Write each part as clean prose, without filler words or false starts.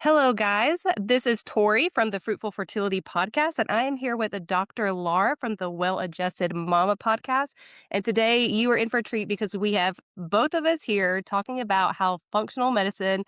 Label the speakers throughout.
Speaker 1: Hello, guys. This is Tori from the Fruitful Fertility Podcast, and I am here with Dr. Laura from the Well Adjusted Mama Podcast. And today you are in for a treat because we have both of us here talking about how functional medicine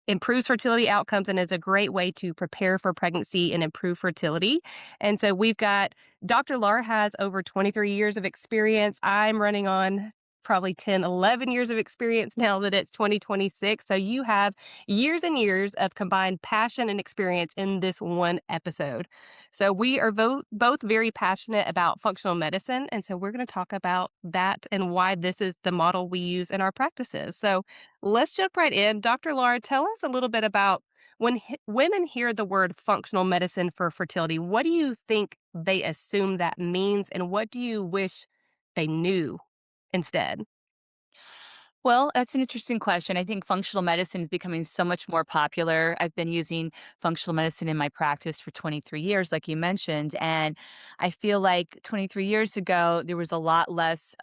Speaker 1: improves fertility outcomes and is a great way to prepare for pregnancy and improve fertility. And so we've got Dr. Laura has over 23 years of experience. I'm running on probably 10, 11 years of experience now that it's 2026. So you have years and years of combined passion and experience in this one episode. So we are both very passionate about functional medicine. And so we're going to talk about that and why this is the model we use in our practices. So let's jump right in. Dr. Laura, tell us a little bit about when women hear the word functional medicine for fertility, what do you think they assume that means, and what do you wish they knew instead?
Speaker 2: Well, that's an interesting question. I think functional medicine is becoming so much more popular. I've been using functional medicine in my practice for 23 years, like you mentioned. And I feel like 23 years ago, there was a lot less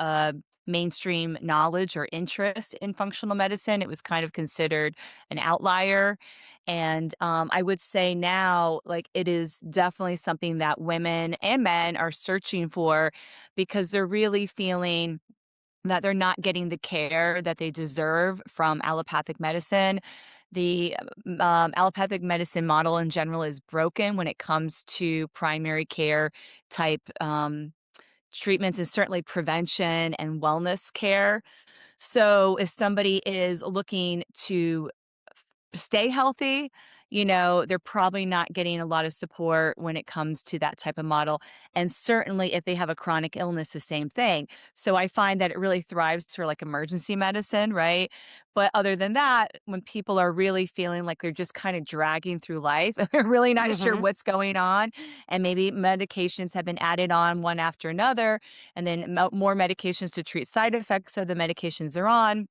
Speaker 2: mainstream knowledge or interest in functional medicine. It was kind of considered an outlier. And I would say now, like, it is definitely something that women and men are searching for because they're really feeling that they're not getting the care that they deserve from allopathic medicine. The allopathic medicine model in general is broken when it comes to primary care type treatments and certainly prevention and wellness care. So if somebody is looking to stay healthy, they're probably not getting a lot of support when it comes to that type of model. And certainly if they have a chronic illness, the same thing. So I find that it really thrives for like emergency medicine, right? But other than that, when people are really feeling like they're just kind of dragging through life and they're really not sure
Speaker 1: Hmm.
Speaker 2: what's going on, and maybe medications have been added on one after another, and then more medications to treat side effects of the medications they're on,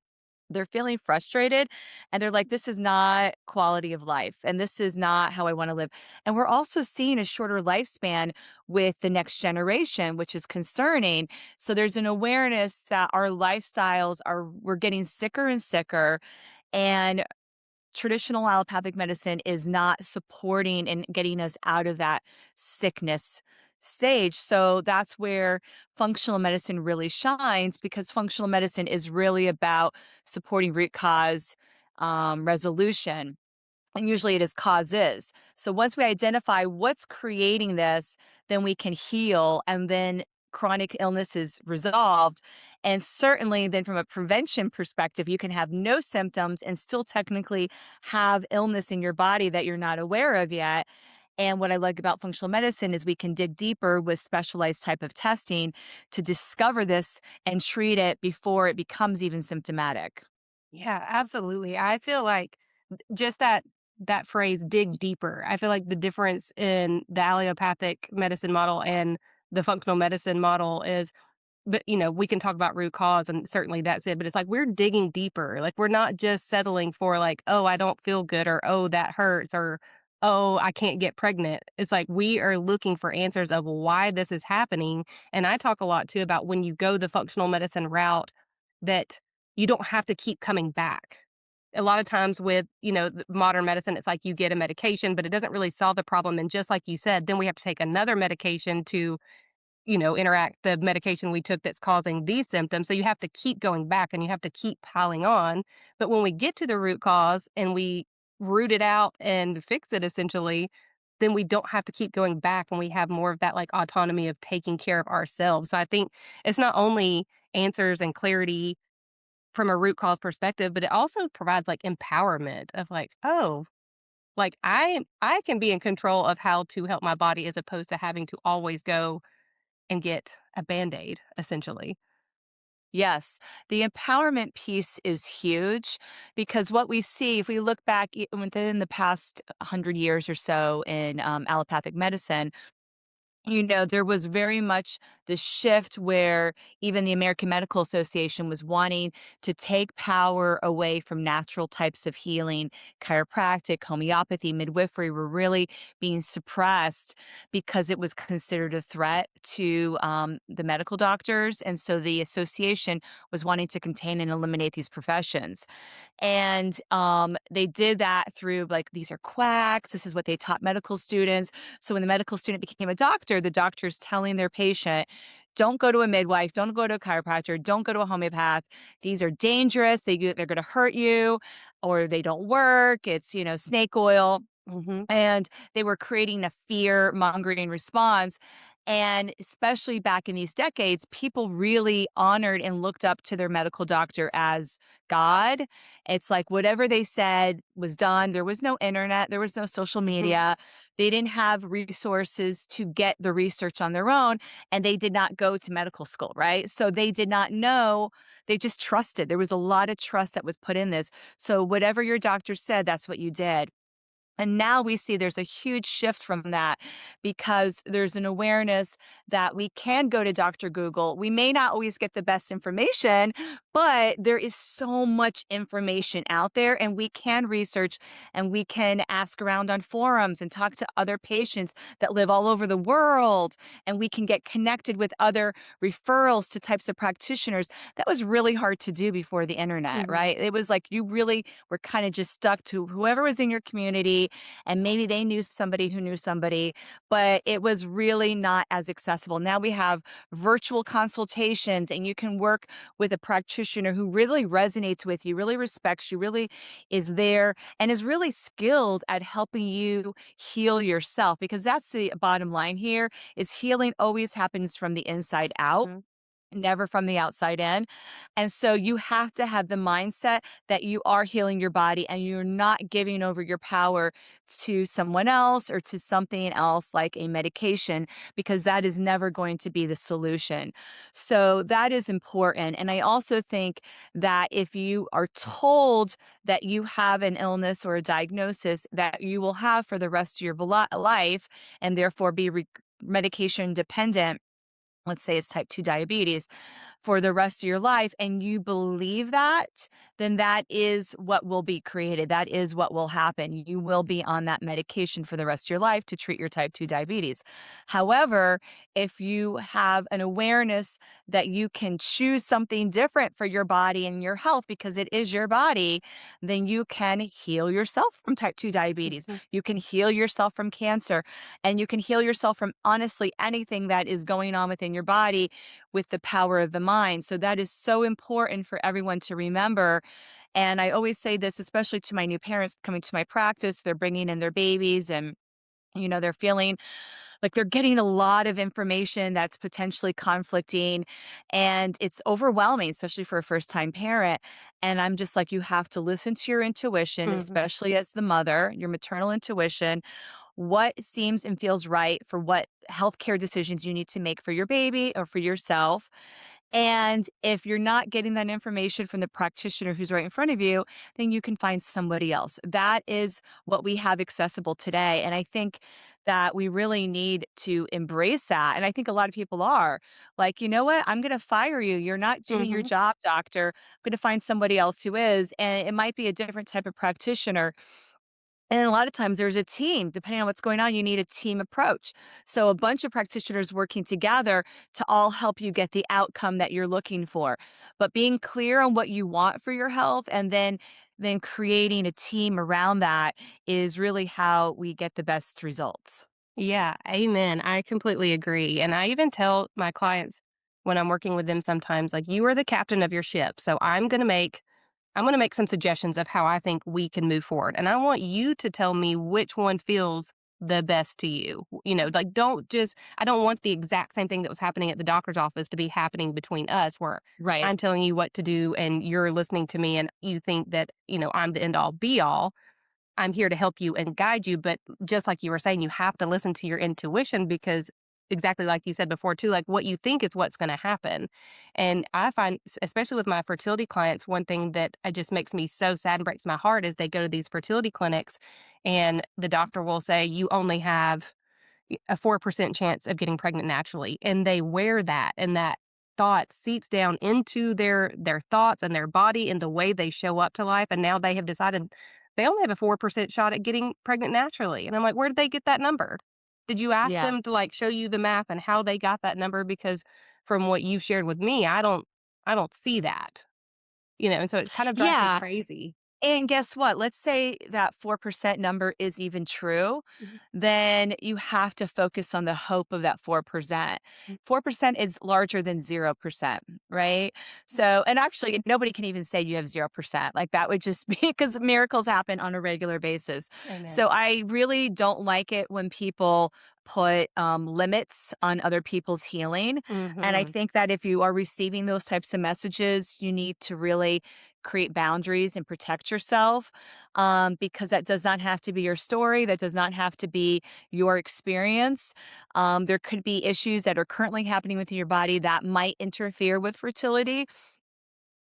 Speaker 2: they're feeling frustrated and they're like, this is not quality of life and this is not how I want to live. And we're also seeing a shorter lifespan with the next generation, which is concerning. So there's an awareness that our lifestyles we're getting sicker and sicker. And traditional allopathic medicine is not supporting and getting us out of that sickness stage. So that's where functional medicine really shines because functional medicine is really about supporting root cause resolution. And usually it is causes. So once we identify what's creating this, then we can heal and then chronic illness is resolved. And certainly then from a prevention perspective, you can have no symptoms and still technically have illness in your body that you're not aware of yet. And what I like about functional medicine is we can dig deeper with specialized type of testing to discover this and treat it before it becomes even symptomatic.
Speaker 1: Yeah, absolutely. I feel like just that phrase dig deeper. I feel like the difference in the allopathic medicine model and the functional medicine model is, but we can talk about root cause and certainly that's it, but it's like we're digging deeper. Like we're not just settling for like, oh, I don't feel good, or oh, that hurts, or oh, I can't get pregnant. It's like we are looking for answers of why this is happening. And I talk a lot too about when you go the functional medicine route that you don't have to keep coming back. A lot of times with, the modern medicine, it's like you get a medication, but it doesn't really solve the problem. And just like you said, then we have to take another medication to interact the medication we took that's causing these symptoms. So you have to keep going back and you have to keep piling on. But when we get to the root cause and we root it out and fix it essentially, then we don't have to keep going back and we have more of that like autonomy of taking care of ourselves. So I think it's not only answers and clarity from a root cause perspective, but it also provides like empowerment of like, oh, like I can be in control of how to help my body as opposed to having to always go and get a Band-Aid, essentially.
Speaker 2: Yes, the empowerment piece is huge because what we see, if we look back within the past 100 years or so in allopathic medicine, there was very much the shift where even the American Medical Association was wanting to take power away from natural types of healing. Chiropractic, homeopathy, midwifery were really being suppressed because it was considered a threat to the medical doctors. And so the association was wanting to contain and eliminate these professions. And, they did that through, like, these are quacks, this is what they taught medical students. So when the medical student became a doctor, the doctor's telling their patient, "Don't go to a midwife, don't go to a chiropractor, don't go to a homeopath. These are dangerous, they're gonna hurt you, or they don't work, it's, snake oil."
Speaker 1: Mhm.
Speaker 2: And they were creating a fear-mongering response, and especially back in these decades, people really honored and looked up to their medical doctor as God. It's like whatever they said was done. There was no internet, there was no social
Speaker 1: Mhm.
Speaker 2: media. They didn't have resources to get the research on their own, and they did not go to medical school, right? So they did not know, they just trusted. There was a lot of trust that was put in this. So whatever your doctor said, that's what you did. And now we see there's a huge shift from that because there's an awareness that we can go to Dr. Google. We may not always get the best information, but there is so much information out there, and we can research and we can ask around on forums and talk to other patients that live all over the world. And we can get connected with other referrals to types of practitioners. That was really hard to do before the internet,
Speaker 1: Mhm.
Speaker 2: right? It was like you really were kind of just stuck to whoever was in your community, and maybe they knew somebody who knew somebody, but it was really not as accessible. Now we have virtual consultations, and you can work with a practitioner who really resonates with you, really respects you, really is there, and is really skilled at helping you heal yourself, because that's the bottom line here is healing always happens from the inside out,
Speaker 1: Mhm.
Speaker 2: never from the outside in. And so you have to have the mindset that you are healing your body and you're not giving over your power to someone else or to something else like a medication, because that is never going to be the solution. So that is important. And I also think that if you are told that you have an illness or a diagnosis that you will have for the rest of your life and therefore be medication dependent, let's say it's type 2 diabetes, for the rest of your life, and you believe that, then that is what will be created. That is what will happen. You will be on that medication for the rest of your life to treat your type 2 diabetes. However, if you have an awareness that you can choose something different for your body and your health because it is your body, then you can heal yourself from type 2 diabetes.
Speaker 1: Mhm.
Speaker 2: You can heal yourself from cancer, and you can heal yourself from honestly anything that is going on within your body with the power of the mind. So that is so important for everyone to remember. And I always say this, especially to my new parents coming to my practice, they're bringing in their babies, and they're feeling like they're getting a lot of information that's potentially conflicting, and it's overwhelming, especially for a first time parent. And I'm just like, you have to listen to your intuition,
Speaker 1: Mhm.
Speaker 2: especially as the mother, your maternal intuition, what seems and feels right for what healthcare decisions you need to make for your baby or for yourself. And if you're not getting that information from the practitioner who's right in front of you, then you can find somebody else. That is what we have accessible today. And I think that we really need to embrace that. And I think a lot of people are like, you know what? I'm going to fire you. You're not doing your
Speaker 1: Mhm.
Speaker 2: job, doctor. I'm going to find somebody else who is. And it might be a different type of practitioner, and a lot of times there's a team, depending on what's going on, you need a team approach. So a bunch of practitioners working together to all help you get the outcome that you're looking for. But being clear on what you want for your health, and then creating a team around that is really how we get the best results.
Speaker 1: Yeah, amen. I completely agree. And I even tell my clients when I'm working with them sometimes, like, you are the captain of your ship. So I'm going to make some suggestions of how I think we can move forward. And I want you to tell me which one feels the best to you. Like, I don't want the exact same thing that was happening at the doctor's office to be happening between us where
Speaker 2: Right.
Speaker 1: I'm telling you what to do and you're listening to me and you think that, I'm the end all be all. I'm here to help you and guide you, but just like you were saying, you have to listen to your intuition because exactly like you said before too, like what you think is what's going to happen. And I find, especially with my fertility clients, one thing that just makes me so sad and breaks my heart is they go to these fertility clinics and the doctor will say, you only have a 4% chance of getting pregnant naturally, and they wear that, and that thought seeps down into their thoughts and their body and the way they show up to life, and now they have decided they only have a 4% shot at getting pregnant naturally, and I'm like, "Where did they get that number? Did you ask
Speaker 2: Yeah.
Speaker 1: them to, like, show you the math and how they got that number? Because from what you've shared with me, I don't see that." And so it kind of drives me
Speaker 2: Yeah.
Speaker 1: crazy.
Speaker 2: And guess what? Let's say that 4% number is even true,
Speaker 1: Mhm,
Speaker 2: then you have to focus on the hope of that 4%.
Speaker 1: mm,
Speaker 2: 4% is larger than 0%, right? So, and actually, nobody can even say you have 0%. Like that would just be because miracles happen on a regular basis.
Speaker 1: amen.
Speaker 2: So, I really don't like it when people put limits on other people's healing. And I
Speaker 1: Mhm,
Speaker 2: think that if you are receiving those types of messages, you need to really create boundaries and protect yourself, because that does not have to be your story. That does not have to be your experience. There could be issues that are currently happening within your body that might interfere with fertility,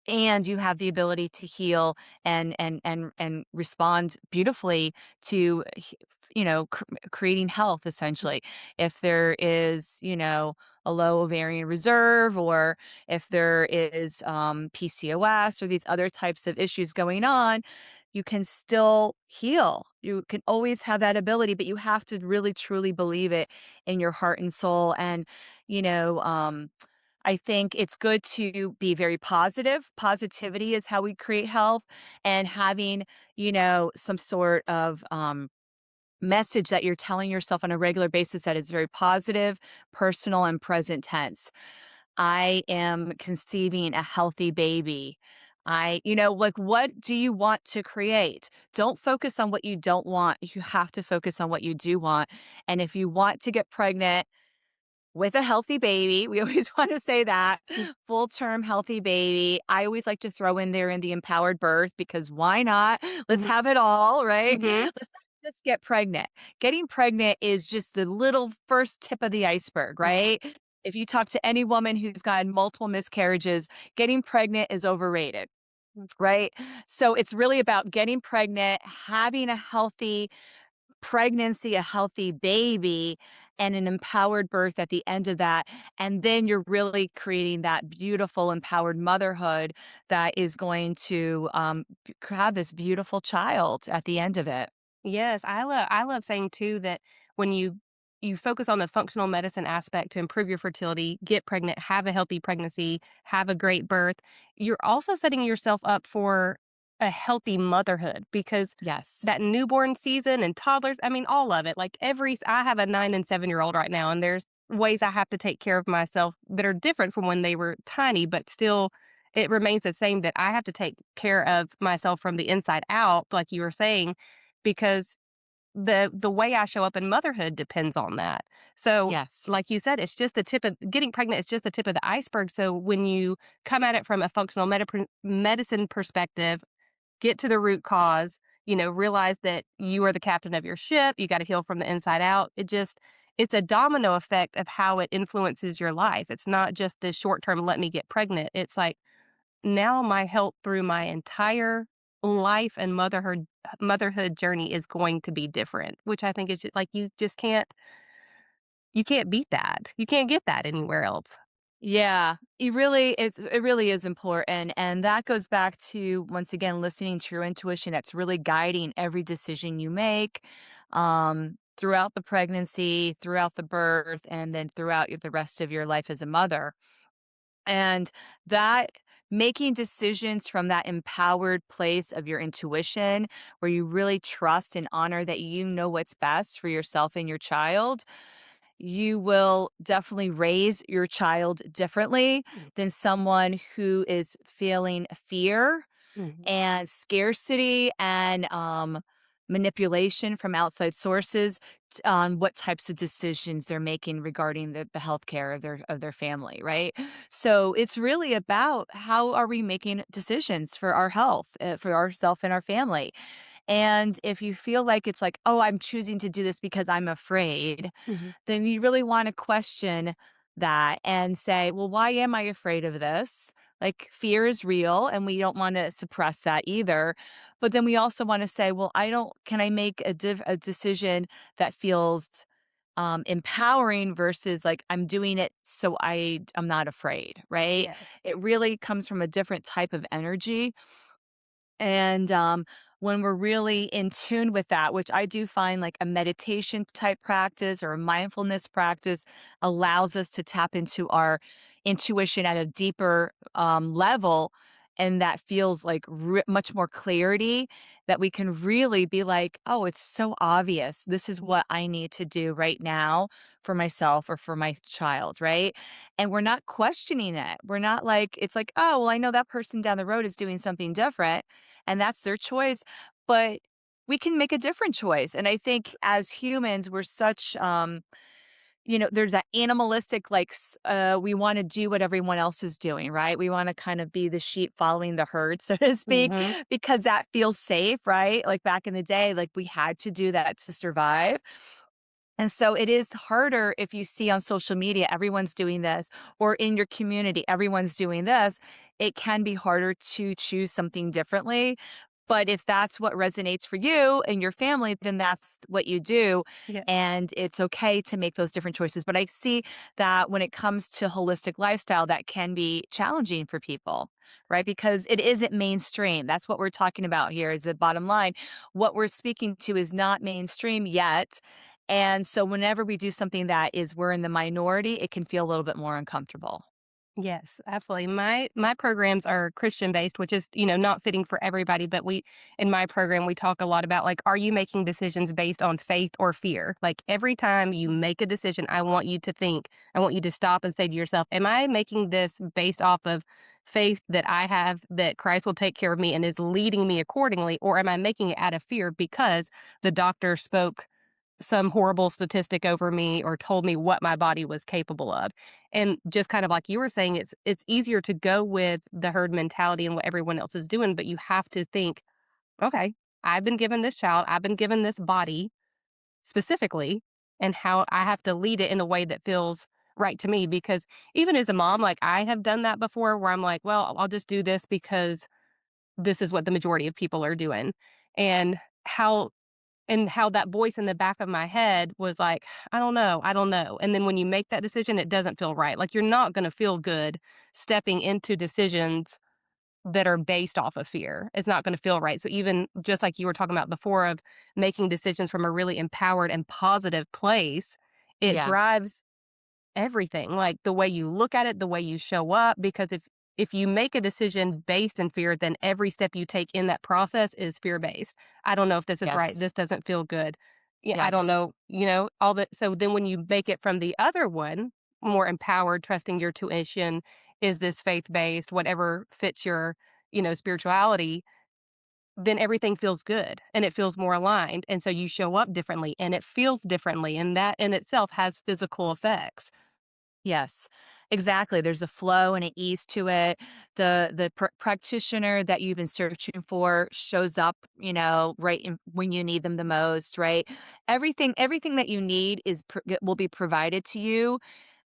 Speaker 2: and you have the ability to heal and respond beautifully to creating health essentially. If there is a low ovarian reserve, or if there is PCOS or these other types of issues going on, you can still heal. You can always have that ability, but you have to really truly believe it in your heart and soul. And you know um I think it's good to be very positive. Positivity is how we create health, and having, some sort of message that you're telling yourself on a regular basis that is very positive, personal, and present tense. I am conceiving a healthy baby. Like, what do you want to create? Don't focus on what you don't want. You have to focus on what you do want. And if you want to get pregnant, with a healthy baby, we always wanna say that,
Speaker 1: mm,
Speaker 2: full term healthy baby. I always like to throw in there in the empowered birth because why not? Let's
Speaker 1: mhm,
Speaker 2: have it all, right?
Speaker 1: mhm,
Speaker 2: Let's not just get pregnant. Getting pregnant is just the little first tip of the iceberg,
Speaker 1: mm,
Speaker 2: right? If you talk to any woman who's gotten multiple miscarriages, getting pregnant is overrated,
Speaker 1: mm.
Speaker 2: right? So it's really about getting pregnant, having a healthy pregnancy, a healthy baby, and an empowered birth at the end of that. And then you're really creating that beautiful, empowered motherhood that is going to have this beautiful child at the end of it.
Speaker 1: Yes, I love saying too that when you focus on the functional medicine aspect to improve your fertility, get pregnant, have a healthy pregnancy, have a great birth, you're also setting yourself up for a healthy motherhood because
Speaker 2: Yes.
Speaker 1: that newborn season and toddlers, I mean all of it. Like I have a 9 and 7-year-old right now and there's ways I have to take care of myself that are different from when they were tiny, but still it remains the same that I have to take care of myself from the inside out like you were saying because the way I show up in motherhood depends on that. So,
Speaker 2: Yes.
Speaker 1: like you said, it's just the tip of getting pregnant is just the tip of the iceberg. So when you come at it from a functional medicine perspective, get to the root cause, realize that you are the captain of your ship, you got to heal from the inside out. It's a domino effect of how it influences your life. It's not just the short term let me get pregnant. It's like now my health through my entire life and motherhood journey is going to be different, which I think is like you can't beat that. You can't get that anywhere else.
Speaker 2: Yeah, it really is important, and that goes back to, once again, listening to your intuition that's really guiding every decision you make, throughout the pregnancy, throughout the birth, and then throughout the rest of your life as a mother. And that making decisions from that empowered place of your intuition, where you really trust and honor that you know what's best for yourself and your child, you will definitely raise your child differently
Speaker 1: Mm,
Speaker 2: than someone who is feeling fear
Speaker 1: mhm,
Speaker 2: and scarcity and manipulation from outside sources on what types of decisions they're making regarding the health care of their family, right? So it's really about how are we making decisions for our health, for ourself and our family. And if you feel like it's like, oh, I'm choosing to do this because I'm afraid,
Speaker 1: mhm,
Speaker 2: then you really want to question that and say, well, why am I afraid of this? Like, fear is real, and we don't want to suppress that either. But then we also want to say, well, can I make a decision that feels empowering versus like I'm doing it so I'm not afraid, right?
Speaker 1: Yes.
Speaker 2: It really comes from a different type of energy. And when we're really in tune with that, which I do find like a meditation type practice or a mindfulness practice allows us to tap into our intuition at a deeper level. And that feels like much more clarity that we can really be like, oh, it's so obvious. This is what I need to do right now for myself or for my child, right? And we're not questioning it. We're not like, it's like, oh, well, I know that person down the road is doing something different and that's their choice, but we can make a different choice, and I think as humans, we're such, there's that animalistic, like, we wanna do what everyone else is doing, right? We wanna kind of be the sheep following the herd, so to speak,
Speaker 1: Mhm.
Speaker 2: because that feels safe, right? Like, back in the day, like, we had to do that to survive, and so it is harder if you see on social media everyone's doing this or in your community everyone's doing this. It can be harder to choose something differently. But if that's what resonates for you and your family, then that's what you do.
Speaker 1: Yes.
Speaker 2: And it's okay to make those different choices. But I see that when it comes to holistic lifestyle, that can be challenging for people, right? Because it isn't mainstream. That's what we're talking about here is the bottom line. What we're speaking to is not mainstream yet, and so whenever we do something that is we're in the minority, it can feel a little bit more uncomfortable.
Speaker 1: Yes, absolutely. My programs are Christian based, which is, you know, not fitting for everybody, but we in my program we talk a lot about like are you making decisions based on faith or fear? Like every time you make a decision, I want you to think, I want you to stop and say to yourself, am I making this based off of faith that I have that Christ will take care of me and is leading me accordingly, or am I making it out of fear because the doctor spoke some horrible statistic over me or told me what my body was capable of. And just kind of like you were saying, it's easier to go with the herd mentality and what everyone else is doing, but you have to think, okay, I've been given this child, I've been given this body specifically, and how I have to lead it in a way that feels right to me. Because even as a mom, like I have done that before where I'm like, well, I'll just do this because this is what the majority of people are doing. And how that voice in the back of my head was like, I don't know, I don't know. And then when you make that decision, it doesn't feel right. Like you're not going to feel good stepping into decisions that are based off of fear. It's not going to feel right. So even just like you were talking about before of making decisions from a really empowered and positive place, it
Speaker 2: Yeah.
Speaker 1: drives everything, like the way you look at it, the way you show up, because if you make a decision based in fear, then every step you take in that process is fear-based. I don't know if this is right.
Speaker 2: Yes.
Speaker 1: This doesn't feel good. Yeah, I don't
Speaker 2: Yes.
Speaker 1: know, all that. So then when you make it from the other one, more empowered, trusting your tuition, is this faith-based, whatever fits your, spirituality, then everything feels good and it feels more aligned. And so you show up differently and it feels differently. And that in itself has physical effects.
Speaker 2: Yes, exactly. There's a flow and an ease to it. The practitioner that you've been searching for shows up, right when you need them the most, right? Everything that you need will be provided to you.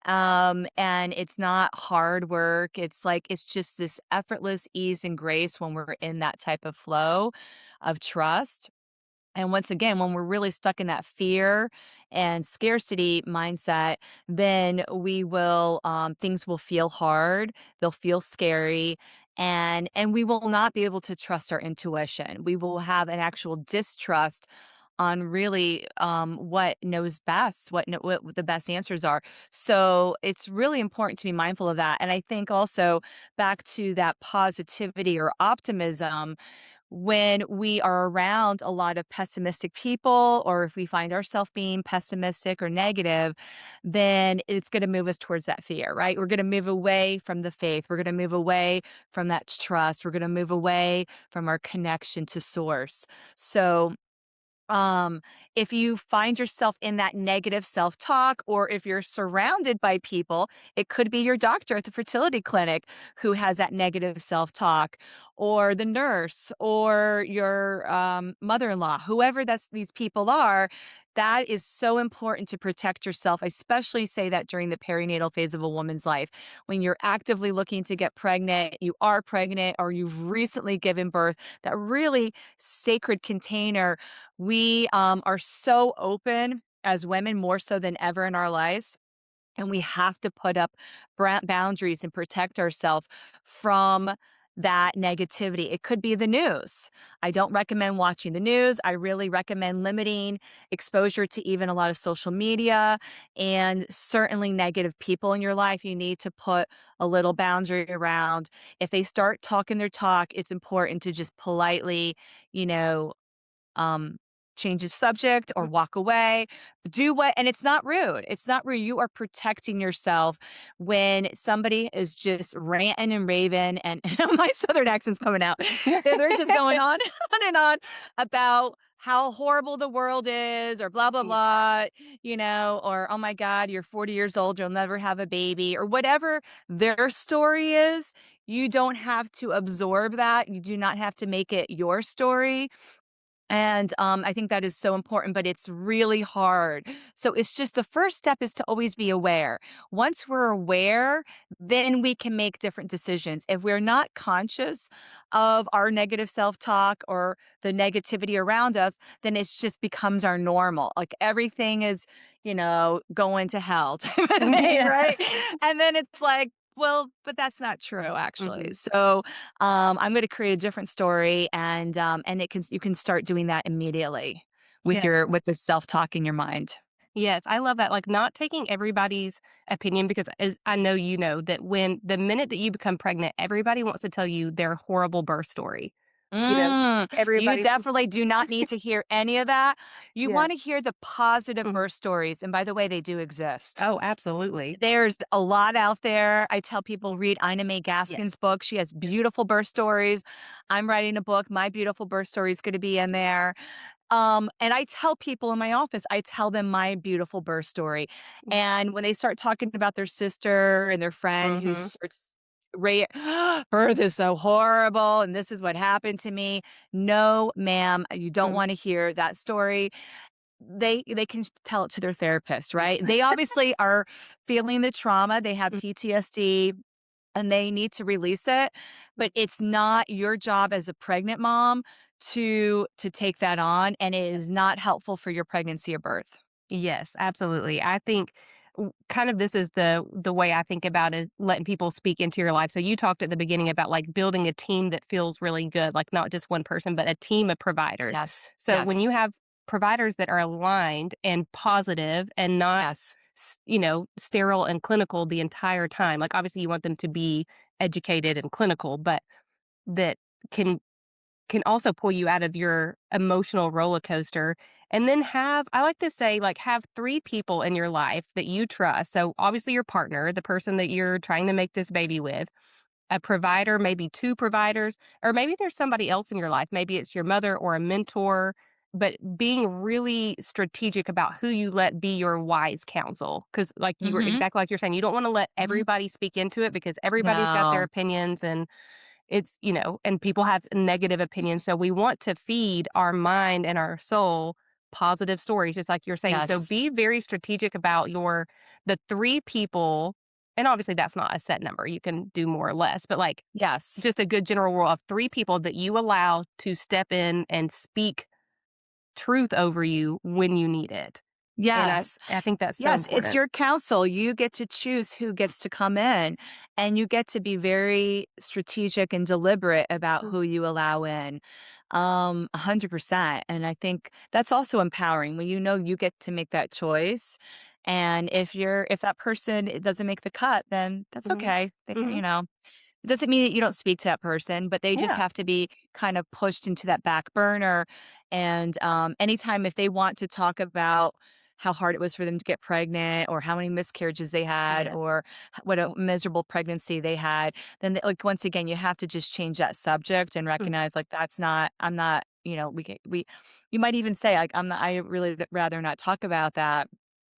Speaker 2: And it's not hard work. It's like it's just this effortless ease and grace when we're in that type of flow of trust. And once again, when we're really stuck in that fear and scarcity mindset, then things will feel hard, they'll feel scary, and we will not be able to trust our intuition. We will have an actual distrust on really what knows best, what the best answers are. So it's really important to be mindful of that. And I think also back to that positivity or optimism when we are around a lot of pessimistic people or if we find ourselves being pessimistic or negative, then it's going to move us towards that fear, right? We're going to move away from the faith. We're going to move away from that trust. We're going to move away from our connection to source. So um, if you find yourself in that negative self-talk, or if you're surrounded by people, it could be your doctor at the fertility clinic who has that negative self-talk, or the nurse, or your mother-in-law, whoever these people are. That is so important to protect yourself. I especially say that during the perinatal phase of a woman's life. When you're actively looking to get pregnant, you are pregnant, or you've recently given birth, that really sacred container we are so open as women more so than ever in our lives. And we have to put up boundaries and protect ourselves from that negativity. It could be the news. I don't recommend watching the news. I really recommend limiting exposure to even a lot of social media and certainly negative people in your life. You need to put a little boundary around. If they start talking their talk, it's important to just politely, you know, um, change the subject or walk away. Do what and it's not rude. It's not rude. You are protecting yourself when somebody is just ranting and raving and my southern accent's coming out. They're just going on and on about how horrible the world is or blah blah
Speaker 1: Yeah.
Speaker 2: blah, or oh my god, you're 40 years old, you'll never have a baby or whatever their story is. You don't have to absorb that. You do not have to make it your story and I think that is so important, but it's really hard. So it's just the first step is to always be aware. Once we're aware, then we can make different decisions. If we're not conscious of our negative self talk or the negativity around us, then it just becomes our normal. Like everything is, going to hell type of thing,
Speaker 1: Yeah.
Speaker 2: right? And then it's like, well, but that's not true, actually.
Speaker 1: Mhm.
Speaker 2: So I'm going to create a different story, and you can start doing that immediately with
Speaker 1: Yeah.
Speaker 2: with the self talk in your mind.
Speaker 1: Yes, I love that, like, not taking everybody's opinion because as I know you know that when the minute that you become pregnant, everybody wants to tell you their horrible birth story. You know,
Speaker 2: You
Speaker 1: everybody's
Speaker 2: definitely do not need to hear any of that. You
Speaker 1: Yeah.
Speaker 2: want to hear the positive
Speaker 1: Mhm.
Speaker 2: birth stories, and by the way, they do exist.
Speaker 1: Oh, absolutely.
Speaker 2: There's a lot out there. I tell people read Ina May Gaskin's
Speaker 1: Yes.
Speaker 2: book. She has
Speaker 1: Yes.
Speaker 2: beautiful birth stories. I'm writing a book. My beautiful birth story is going to be in there. And I tell people in my office, I tell them my beautiful birth story.
Speaker 1: Mm.
Speaker 2: And when they start talking about their sister and their friend who
Speaker 1: Mhm.
Speaker 2: starts birth is so horrible and this is what happened to me. No, ma'am, you don't
Speaker 1: Mm.
Speaker 2: want to hear that story. They can tell it to their therapist,
Speaker 1: Yes.
Speaker 2: right? They obviously are feeling the trauma. They have
Speaker 1: Mm.
Speaker 2: PTSD and they need to release it, but it's not your job as a pregnant mom to take that on, and it is not helpful for your pregnancy or birth.
Speaker 1: Yes, absolutely. I think kind of this is the way I think about it, letting people speak into your life. So you talked at the beginning about like building a team that feels really good, like not just one person, but a team of providers.
Speaker 2: Yes.
Speaker 1: So when
Speaker 2: Yes.
Speaker 1: you have providers that are aligned and positive and not,
Speaker 2: Yes.
Speaker 1: sterile and clinical the entire time. Like obviously you want them to be educated and clinical, but that can also pull you out of your emotional roller coaster. And then I like to say, like, have 3 people in your life that you trust. So, obviously, your partner, the person that you're trying to make this baby with, a provider, maybe 2 providers, or maybe there's somebody else in your life. Maybe it's your mother or a mentor, but being really strategic about who you let be your wise counsel. Because, like, you were
Speaker 2: Mhm.
Speaker 1: exactly like you're saying, you don't want to let
Speaker 2: Mhm.
Speaker 1: everybody speak into it because everybody's got their
Speaker 2: No.
Speaker 1: opinions and and people have negative opinions. So we want to feed our mind and our soul positive stories, just like you're saying. So
Speaker 2: Yes.
Speaker 1: be very strategic about the 3 people. And obviously that's not a set number. You can do more or less, but like
Speaker 2: Yes.
Speaker 1: just a good general rule of 3 people that you allow to step in and speak truth over you when you need it. And
Speaker 2: Yes.
Speaker 1: I think that's so
Speaker 2: Yes, it's
Speaker 1: important.
Speaker 2: your counsel. You get to choose who gets to come in, and you get to be very strategic and deliberate about
Speaker 1: Mm.
Speaker 2: who you allow in. 100%. And I think that's also empowering when you know you get to make that choice. And if that person doesn't make the cut, then that's
Speaker 1: Mhm.
Speaker 2: okay.
Speaker 1: Mhm.
Speaker 2: It doesn't mean that you don't speak to that person, but they just
Speaker 1: Yeah.
Speaker 2: have to be kind of pushed into that back burner. And anytime if they want to talk about how hard it was for them to get pregnant or how many miscarriages they had
Speaker 1: Yes.
Speaker 2: or what a miserable pregnancy they had, then like once again, you have to just change that subject and
Speaker 1: Mm.
Speaker 2: recognize like I'm not, you might even say like, I really rather not talk about that.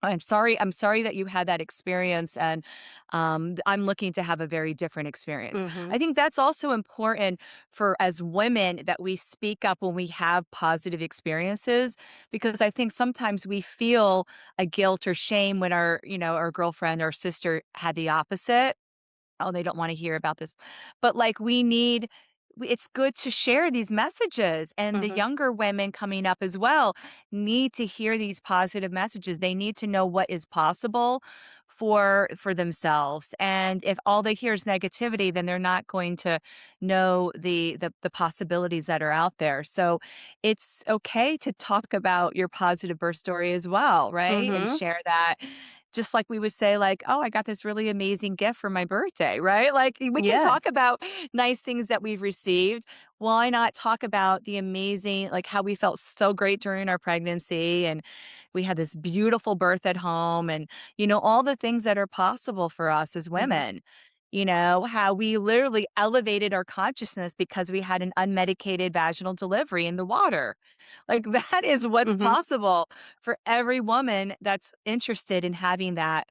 Speaker 2: I'm sorry that you had that experience, and I'm looking to have a very different experience.
Speaker 1: Mhm.
Speaker 2: I think that's also important for as women that we speak up when we have positive experiences, because I think sometimes we feel a guilt or shame when our girlfriend or sister had the opposite. Oh, they don't want to hear about this. But like it's good to share these messages, and the
Speaker 1: Mhm.
Speaker 2: younger women coming up as well need to hear these positive messages. They need to know what is possible for themselves, and if all they hear is negativity, then they're not going to know the possibilities that are out there. So it's okay to talk about your positive birth story as well, right? And
Speaker 1: Mhm.
Speaker 2: share that, just like we would say, like, "Oh, I got this really amazing gift for my birthday," right? Like, we can
Speaker 1: Yes.
Speaker 2: talk about nice things that we've received. Why not talk about the amazing, like, how we felt so great during our pregnancy, and we had this beautiful birth at home, and, all the things that are possible for us as
Speaker 1: Mhm.
Speaker 2: women. How we literally elevated our consciousness because we had an unmedicated vaginal delivery in the water. Like, that is what's
Speaker 1: Mhm.
Speaker 2: possible for every woman that's interested in having that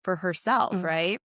Speaker 2: for herself,
Speaker 1: Mhm.
Speaker 2: right?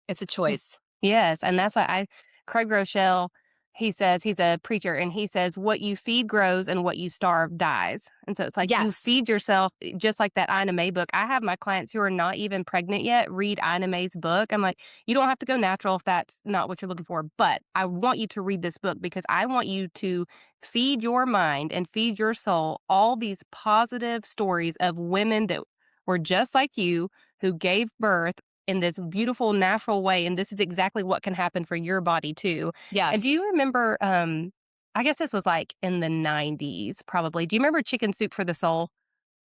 Speaker 2: It's a choice.
Speaker 1: Yes, and that's why I Craig Rochelle, he says he's a preacher, and he says, "What you feed grows, and what you starve dies." And so it's like you
Speaker 2: Yes.
Speaker 1: feed yourself, just like that Ina May book. I have my clients who are not even pregnant yet read Ina May's book. I'm like, "You don't have to go natural if that's not what you're looking for, but I want you to read this book because I want you to feed your mind and feed your soul all these positive stories of women that were just like you, who gave birth in this beautiful natural way, and this is exactly what can happen for your body too." And do
Speaker 2: Yes.
Speaker 1: you remember, I guess this was like in the 90s probably. Do you remember Chicken Soup for the Soul?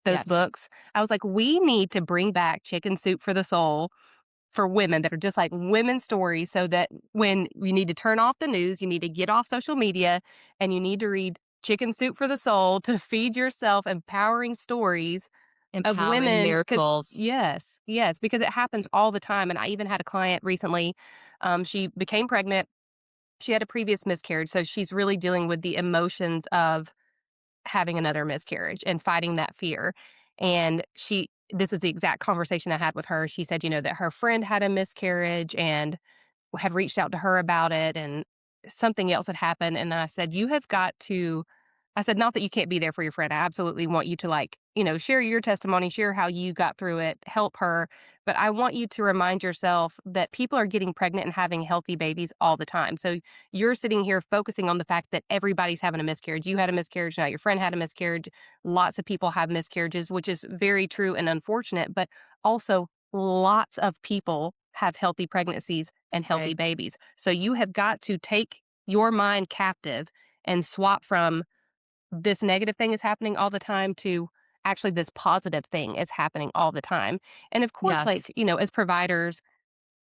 Speaker 1: Those
Speaker 2: Yes.
Speaker 1: books? I was like, we need to bring back Chicken Soup for the Soul for women that are just like women's stories so that when you need to turn off the news, you need to get off social media, and you need to read Chicken Soup for the Soul to feed yourself empowering stories of
Speaker 2: Empowering
Speaker 1: women, because
Speaker 2: miracles.
Speaker 1: yes, yes, because it happens all the time, and I even had a client recently, she became pregnant, she had a previous miscarriage, so she's really dealing with the emotions of having another miscarriage and fighting that fear, and she this is the exact conversation I had with her. She said, that her friend had a miscarriage and had reached out to her about it, and something else had happened, and I said, "You have got to." I said, "Not that you can't be there for your friend. I absolutely want you to, like, share your testimony, share how you got through it, help her, but I want you to remind yourself that people are getting pregnant and having healthy babies all the time. So you're sitting here focusing on the fact that everybody's having a miscarriage. You had a miscarriage, now your friend had a miscarriage. Lots of people have miscarriages, which is very true and unfortunate, but also lots of people have healthy pregnancies and healthy
Speaker 2: Right.
Speaker 1: babies. So you have got to take your mind captive and swap from this negative thing is happening all the time to actually this positive thing is happening all the time. And of course,
Speaker 2: Yes.
Speaker 1: like, as providers,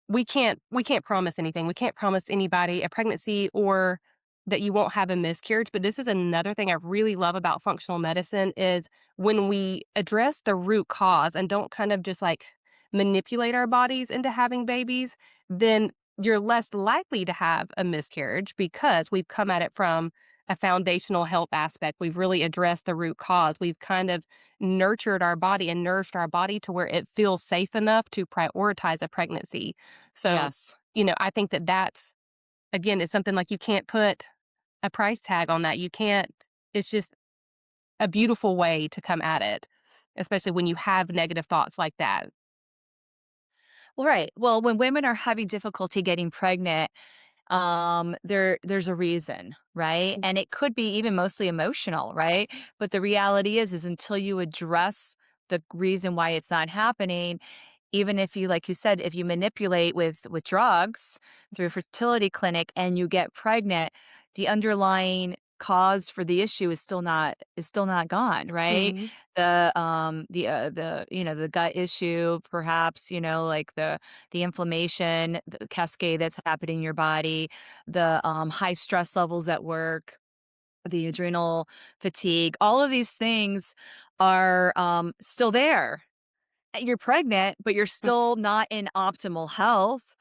Speaker 1: we can't promise anything. We can't promise anybody a pregnancy or that you won't have a miscarriage, but this is another thing I really love about functional medicine is when we address the root cause and don't kind of just like manipulate our bodies into having babies, then you're less likely to have a miscarriage because we've come at it from a foundational health aspect. We've really addressed the root cause. We've kind of nurtured our body and nourished our body to where it feels safe enough to prioritize a pregnancy. So,
Speaker 2: Yes.
Speaker 1: I think that that's, again, it's something like you can't put a price tag on that. You can't, it's just a beautiful way to come at it, especially when you have negative thoughts like that.
Speaker 2: Well, right. Well, when women are having difficulty getting pregnant, there's a reason, right? And it could be even mostly emotional, right? But the reality is until you address the reason why it's not happening, even if you, like you said, if you manipulate with drugs through a fertility clinic and you get pregnant, the underlying cause for the issue is still not gone, right?
Speaker 1: Mhm.
Speaker 2: The gut issue, perhaps, like the inflammation, the cascade that's happening in your body, the high stress levels at work, the adrenal fatigue, all of these things are still there. You're pregnant, but you're
Speaker 1: Mm.
Speaker 2: still not in optimal health.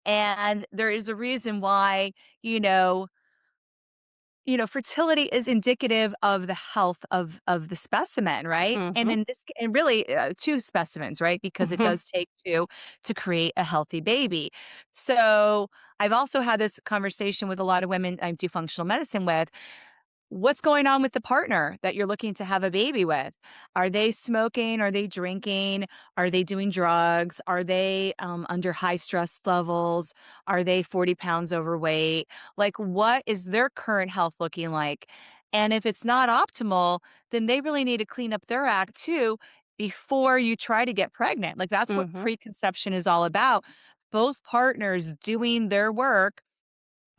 Speaker 2: And there is a reason why, you know, fertility is indicative of the health of the specimen, right? And
Speaker 1: Mhm.
Speaker 2: in this, and really two specimens, right? Because it
Speaker 1: Mhm.
Speaker 2: does take two to create a healthy baby. So I've also had this conversation with a lot of women I do functional medicine with. what's going on with the partner that you're looking to have a baby with? Are they smoking? Are they drinking? Are they doing drugs? Are they under high stress levels? Are they 40 pounds overweight? Like, what is their current health looking like? And if it's not optimal, then they really need to clean up their act too before you try to get pregnant. Like, that's what
Speaker 1: Mhm.
Speaker 2: preconception is all about. Both partners doing their work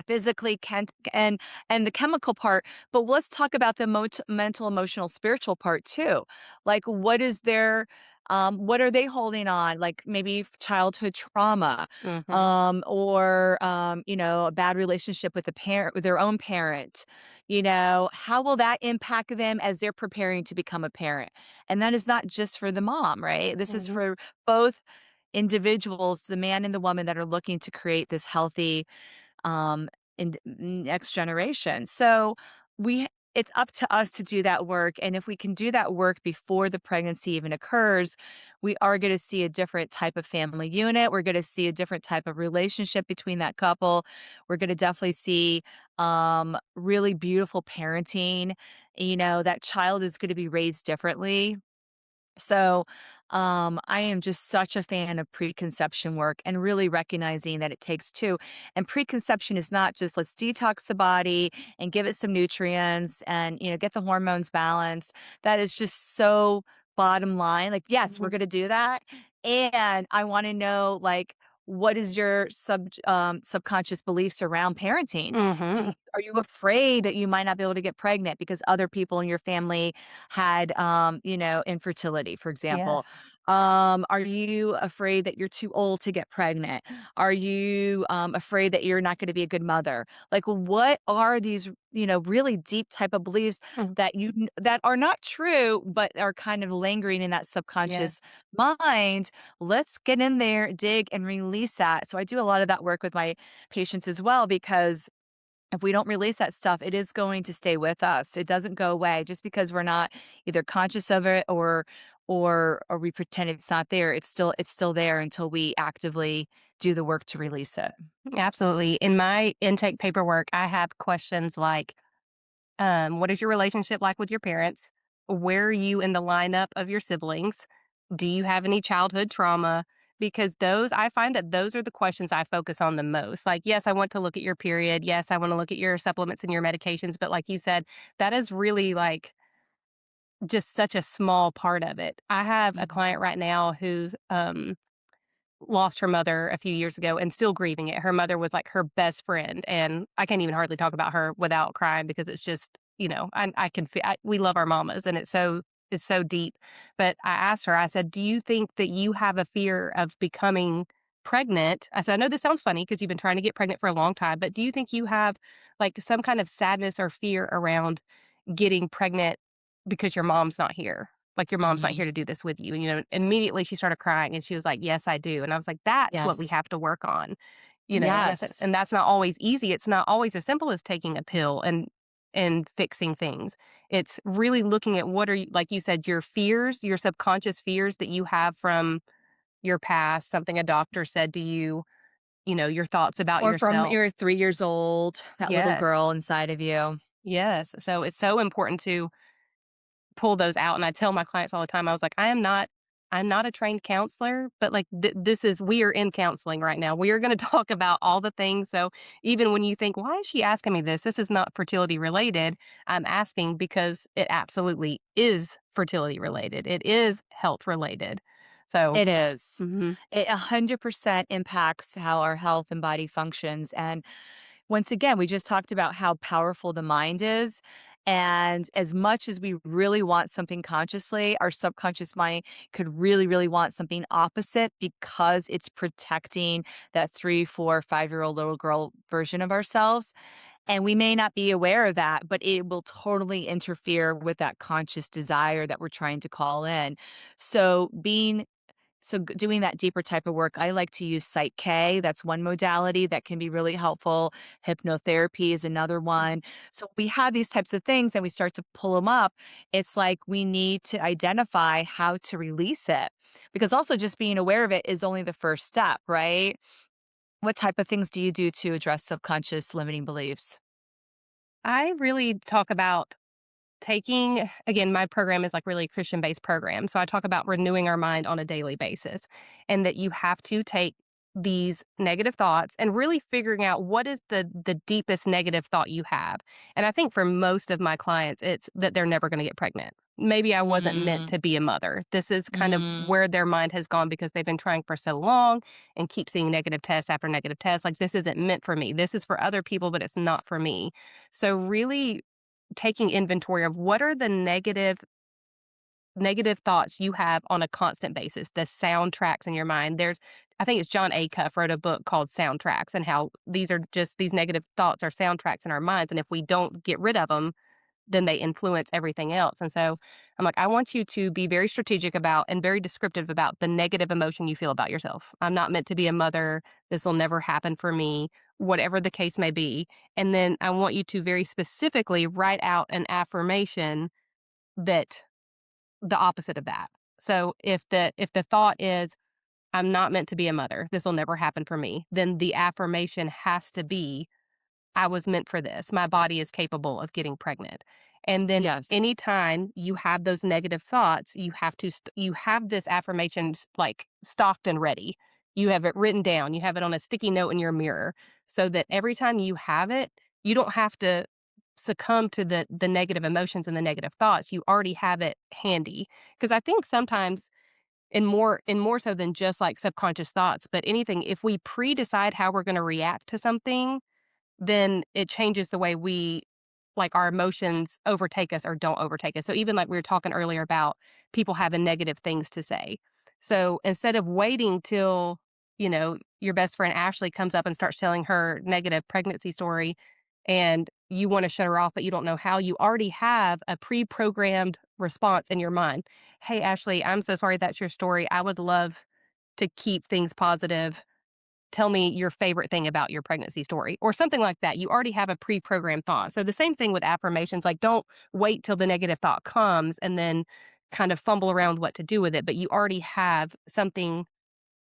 Speaker 2: physically can and the chemical part, but let's talk about the mental, emotional, spiritual part too. Like, what are they holding on? Like, maybe childhood trauma,
Speaker 1: Mhm.
Speaker 2: or a bad relationship with the parent, with their own parent. How will that impact them as they're preparing to become a parent? And that is not just for the mom, right? This is
Speaker 1: Mhm.
Speaker 2: for both individuals, the man and the woman that are looking to create this healthy um, next generation. So we it's up to us to do that work. And if we can do that work before the pregnancy even occurs, we are going to see a different type of family unit. We're going to see a different type of relationship between that couple. We're going to definitely see really beautiful parenting. That child is going to be raised differently. So, I am just such a fan of preconception work and really recognizing that it takes two. And preconception is not just let's detox the body and give it some nutrients and, get the hormones balanced. That is just so bottom line. Like, yes, we're
Speaker 1: Mhm.
Speaker 2: going to do that. And I want to know, like, what is your subconscious beliefs around parenting?
Speaker 1: Mhm.
Speaker 2: Are you afraid that you might not be able to get pregnant because other people in your family had, infertility, for example?
Speaker 1: Yes.
Speaker 2: Are you afraid that you're too old to get pregnant? Are you afraid that you're not going to be a good mother? Like, what are these, really deep type of beliefs
Speaker 1: Mhm.
Speaker 2: that are not true, but are kind of lingering in that
Speaker 1: Yeah.
Speaker 2: subconscious mind? Let's get in there, dig, and release that. So I do a lot of that work with my patients as well because if we don't release that stuff, it is going to stay with us. It doesn't go away just because we're not either conscious of it or we pretend it's not there. It's still there until we actively do the work to release it.
Speaker 1: Absolutely. In my intake paperwork, I have questions like, what is your relationship like with your parents? Where are you in the lineup of your siblings? Do you have any childhood trauma? Because I find that those are the questions I focus on the most. Like, yes, I want to look at your period. Yes, I want to look at your supplements and your medications. But like you said, that is really like just such a small part of it. I have a
Speaker 2: Mhm.
Speaker 1: client right now who's lost her mother a few years ago and still grieving it. Her mother was like her best friend, and I can't even hardly talk about her without crying because it's just, I can feel we love our mamas, and it's so deep. But I asked her, I said, "Do you think that you have a fear of becoming pregnant?" I said, "I know this sounds funny because you've been trying to get pregnant for a long time, but do you think you have like some kind of sadness or fear around getting pregnant because your mom's not here? Like, your mom's not
Speaker 2: Mhm.
Speaker 1: here to do this with you." And, immediately she started crying and she was like, "Yes, I do." And I was like, "That's what we
Speaker 2: Yes.
Speaker 1: have to work on." And I said,
Speaker 2: Yes.
Speaker 1: and that's not always easy. It's not always as simple as taking a pill and fixing things. It's really looking at what are you, like you said, your fears, your subconscious fears that you have from your past, something a doctor said to you, your thoughts about
Speaker 2: Or from
Speaker 1: yourself.
Speaker 2: you're 3 years old, that little
Speaker 1: Yes.
Speaker 2: girl inside of you.
Speaker 1: Yes. So it's so important to pull those out, and I tell my clients all the time, I was like, I'm not a trained counselor, but, like, this is we are in counseling right now. We are gonna talk about all the things, so even when you think, "Why is she asking me this? This is not fertility related," I'm asking because it absolutely is fertility related. It is health related. So
Speaker 2: It is.
Speaker 1: mhm,
Speaker 2: It 100% impacts how our health and body functions, and once again, we just talked about how powerful the mind is. And as much as we really want something consciously, our subconscious mind could really, really want something opposite because it's protecting that 3, 4, 5-year-old little girl version of ourselves. And we may not be aware of that, but it will totally interfere with that conscious desire that we're trying to call in. So doing that deeper type of work, I like to use Psych K. That's one modality that can be really helpful. Hypnotherapy is another one. So we have these types of things and we start to pull them up. It's like we need to identify how to release it because also just being aware of it is only the first step, right? What type of things do you do to address subconscious limiting beliefs?
Speaker 1: I really talk about taking, again, my program is like really a Christian based program. So I talk about renewing our mind on a daily basis and that you have to take these negative thoughts and really figuring out what is the deepest negative thought you have. And I think for most of my clients, it's that they're never going to get pregnant. Maybe I wasn't meant
Speaker 2: Mm,
Speaker 1: to be a mother. This is kind of
Speaker 2: mm.
Speaker 1: where their mind has gone because they've been trying for so long and keep seeing negative test after negative test. Like, this isn't meant for me. This is for other people, but it's not for me. So, really taking inventory of what are the negative thoughts you have on a constant basis, the soundtracks in your mind. There's I think it's John Acuff wrote a book called Soundtracks and how these are just these negative thoughts are soundtracks in our minds. And if we don't get rid of them, then they influence everything else. And so I'm like, I want you to be very strategic about and very descriptive about the negative emotion you feel about yourself. I'm not meant to be a mother. This will never happen for me, whatever the case may be. And then I want you to very specifically write out an affirmation that the opposite of that. So if the thought is, I'm not meant to be a mother, this will never happen for me, then the affirmation has to be, I was meant for this. My body is capable of getting pregnant. And then
Speaker 2: Yes.
Speaker 1: anytime you have those negative thoughts, you have to you have this affirmation like stocked and ready. You have it written down. You have it on a sticky note in your mirror so that every time you have it, you don't have to succumb to the negative emotions and the negative thoughts. You already have it handy. Because I think sometimes and more so than just like subconscious thoughts, but anything, if we pre-decide how we're going to react to something, then it changes the way we like, our emotions overtake us or don't overtake us. So even like we were talking earlier about people having negative things to say. So instead of waiting till, your best friend Ashley comes up and starts telling her negative pregnancy story and you want to shut her off, but you don't know how, you already have a pre-programmed response in your mind. Hey, Ashley, I'm so sorry that's your story. I would love to keep things positive. Tell me your favorite thing about your pregnancy story or something like that. You already have a pre-programmed thought. So the same thing with affirmations, like don't wait till the negative thought comes and then kind of fumble around what to do with it, but you already have something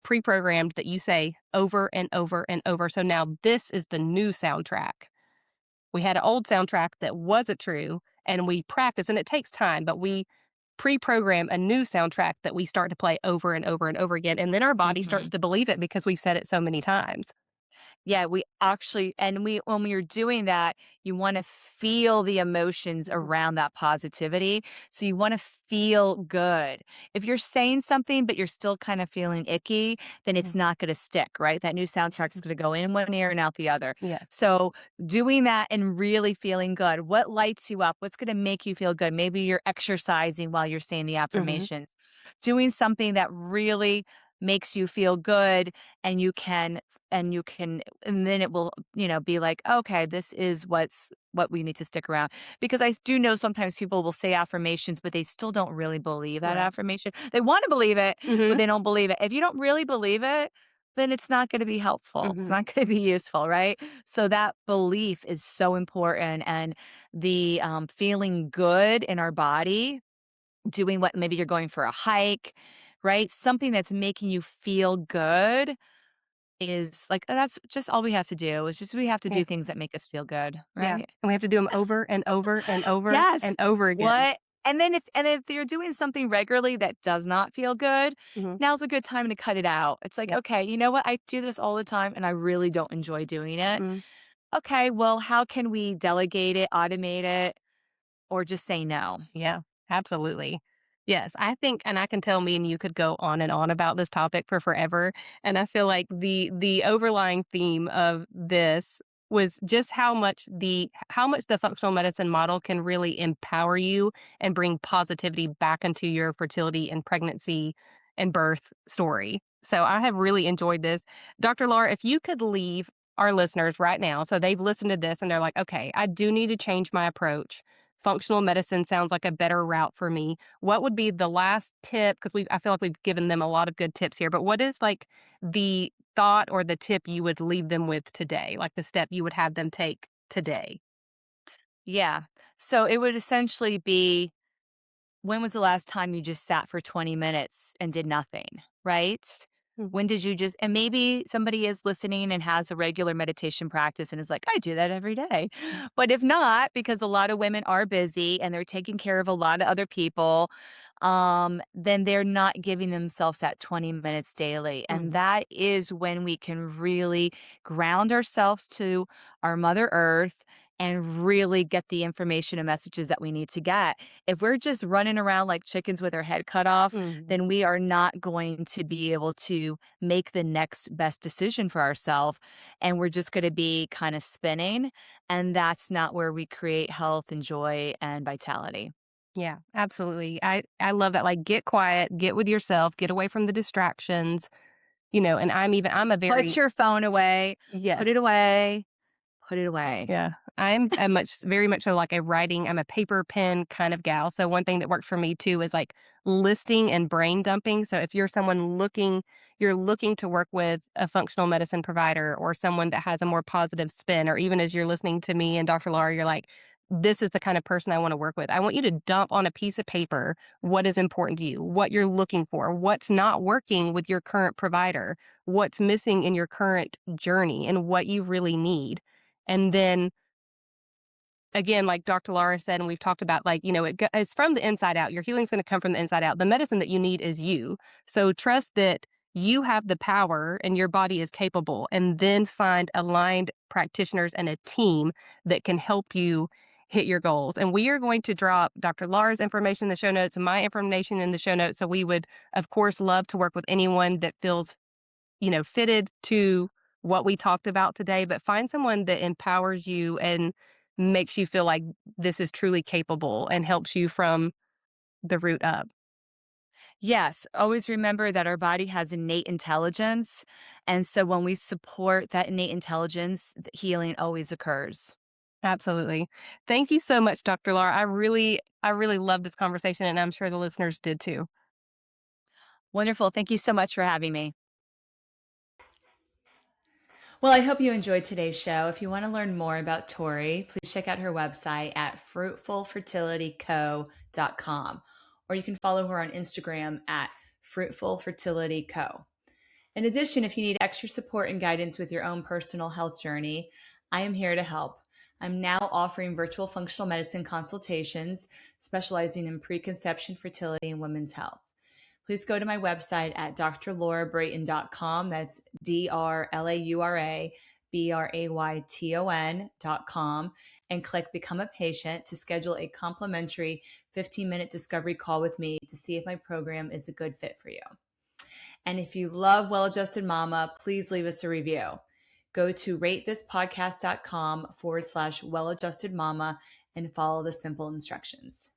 Speaker 1: pre-programmed that you say over and over and over. So now this is the new soundtrack. We had an old soundtrack that wasn't true and we practice and it takes time, but we pre-program a new soundtrack that we start to play over and over and over again and then our body starts
Speaker 2: Mhm.
Speaker 1: to believe it because we've said it so many times.
Speaker 2: Yeah, we actually and we when we are doing that, you wanna feel the emotions
Speaker 1: Mhm,
Speaker 2: around that positivity, so you wanna feel good. If you're saying something, but you're still kind of feeling icky, then
Speaker 1: mhm,
Speaker 2: it's not gonna stick, right? That new soundtrack's
Speaker 1: mhm.
Speaker 2: gonna go in one ear and out the other.
Speaker 1: Yes.
Speaker 2: So, doing that and really feeling good, what lights you up? What's gonna make you feel good? Maybe you're exercising while you're saying the
Speaker 1: Mhm.
Speaker 2: affirmations. Doing something that really makes you feel good and and then it will, be like, "Okay, this is what we need to stick around." Because I do know sometimes people will say affirmations, but they still don't really believe that
Speaker 1: Right.
Speaker 2: affirmation. They wanna believe it, but
Speaker 1: Mhm.
Speaker 2: they don't believe it. If you don't really believe it, then it's not gonna be helpful. It's
Speaker 1: Mhm.
Speaker 2: not gonna be useful, right? So that belief is so important, and the, feeling good in our body, doing what maybe you're going for a hike, right? Something that's making you feel good is like, that's just all we have to do. Is just we have to
Speaker 1: Yeah.
Speaker 2: do things that make us feel good,
Speaker 1: Yeah.
Speaker 2: right?
Speaker 1: And we have to do them over and over and over
Speaker 2: Yes.
Speaker 1: and over again.
Speaker 2: What and if you're doing something regularly that does not feel good,
Speaker 1: Mhm.
Speaker 2: now's a good time to cut it out. It's like,
Speaker 1: Yep.
Speaker 2: "Okay, you know what? I do this all the time and I really don't enjoy doing it.
Speaker 1: Mhm.
Speaker 2: Okay, well, how can we delegate it, automate it, or just say no?"
Speaker 1: Yeah, absolutely. Yes, I think and I can tell me and you could go on and on about this topic for forever, and I feel like the overlying theme of this was just how much the functional medicine model can really empower you and bring positivity back into your fertility and pregnancy and birth story. So I have really enjoyed this. Dr. Laura, if you could leave our listeners right now, so they've listened to this and they're like, "Okay, I do need to change my approach. Functional medicine sounds like a better route for me." What would be the last tip? Because I feel like we've given them a lot of good tips here, but what is like the thought or the tip you would leave them with today? Like the step you would have them take today?
Speaker 2: Yeah. So it would essentially be, when was the last time you just sat for 20 minutes and did nothing, right? When did you just, and maybe somebody is listening and has a regular meditation practice and is like, I do that every day. But if not, because a lot of women are busy and they're taking care of a lot of other people, then they're not giving themselves that 20 minutes daily. And
Speaker 1: Mhm.
Speaker 2: that is when we can really ground ourselves to our Mother Earth and really get the information and messages that we need to get. If we're just running around like chickens with our head cut off,
Speaker 1: Mhm.
Speaker 2: then we are not going to be able to make the next best decision for ourselves. And we're just going to be kind of spinning. And that's not where we create health and joy and vitality.
Speaker 1: Yeah, absolutely. I love that, like, get quiet, get with yourself, get away from the distractions, and I'm a
Speaker 2: Put
Speaker 1: very
Speaker 2: your phone away, put
Speaker 1: yes.
Speaker 2: it away, put it away.
Speaker 1: Yeah, I'm very much so like I'm a paper pen kind of gal. So one thing that worked for me too is like listing and brain dumping. So if you're looking to work with a functional medicine provider or someone that has a more positive spin, or even as you're listening to me and Dr. Laura, you're like, this is the kind of person I want to work with. I want you to dump on a piece of paper what is important to you, what you're looking for, what's not working with your current provider, what's missing in your current journey, and what you really need. And then again, like Dr. Laura said, and we've talked about, like, it's from the inside out. Your healing's going to come from the inside out. The medicine that you need is you. So trust that you have the power and your body is capable, and then find aligned practitioners and a team that can help you hit your goals. And we are going to drop Dr. Laura's information in the show notes and my information in the show notes. So we would, of course, love to work with anyone that feels fitted to what we talked about today, but find someone that empowers you and makes you feel like this is truly capable and helps you from the root up.
Speaker 2: Yes, always remember that our body has innate intelligence. And so when we support that innate intelligence, healing always occurs.
Speaker 1: Absolutely. Thank you so much, Dr. Laura. I really love this conversation, and I'm sure the listeners did too.
Speaker 2: Wonderful. Thank you so much for having me. Well, I hope you enjoyed today's show. If you want to learn more about Tori, please check out her website at fruitfulfertilityco.com, or you can follow her on Instagram at fruitfulfertilityco. In addition, if you need extra support and guidance with your own personal health journey, I am here to help. I'm now offering virtual functional medicine consultations specializing in preconception, fertility, and women's health. Please go to my website at drlaurabrayton.com. That's DRLAURABRAYTON.com, and click Become a Patient to schedule a complimentary 15-minute discovery call with me to see if my program is a good fit for you. And if you love Well Adjusted Mama, please leave us a review. Go to ratethispodcast.com/well adjusted mama and follow the simple instructions.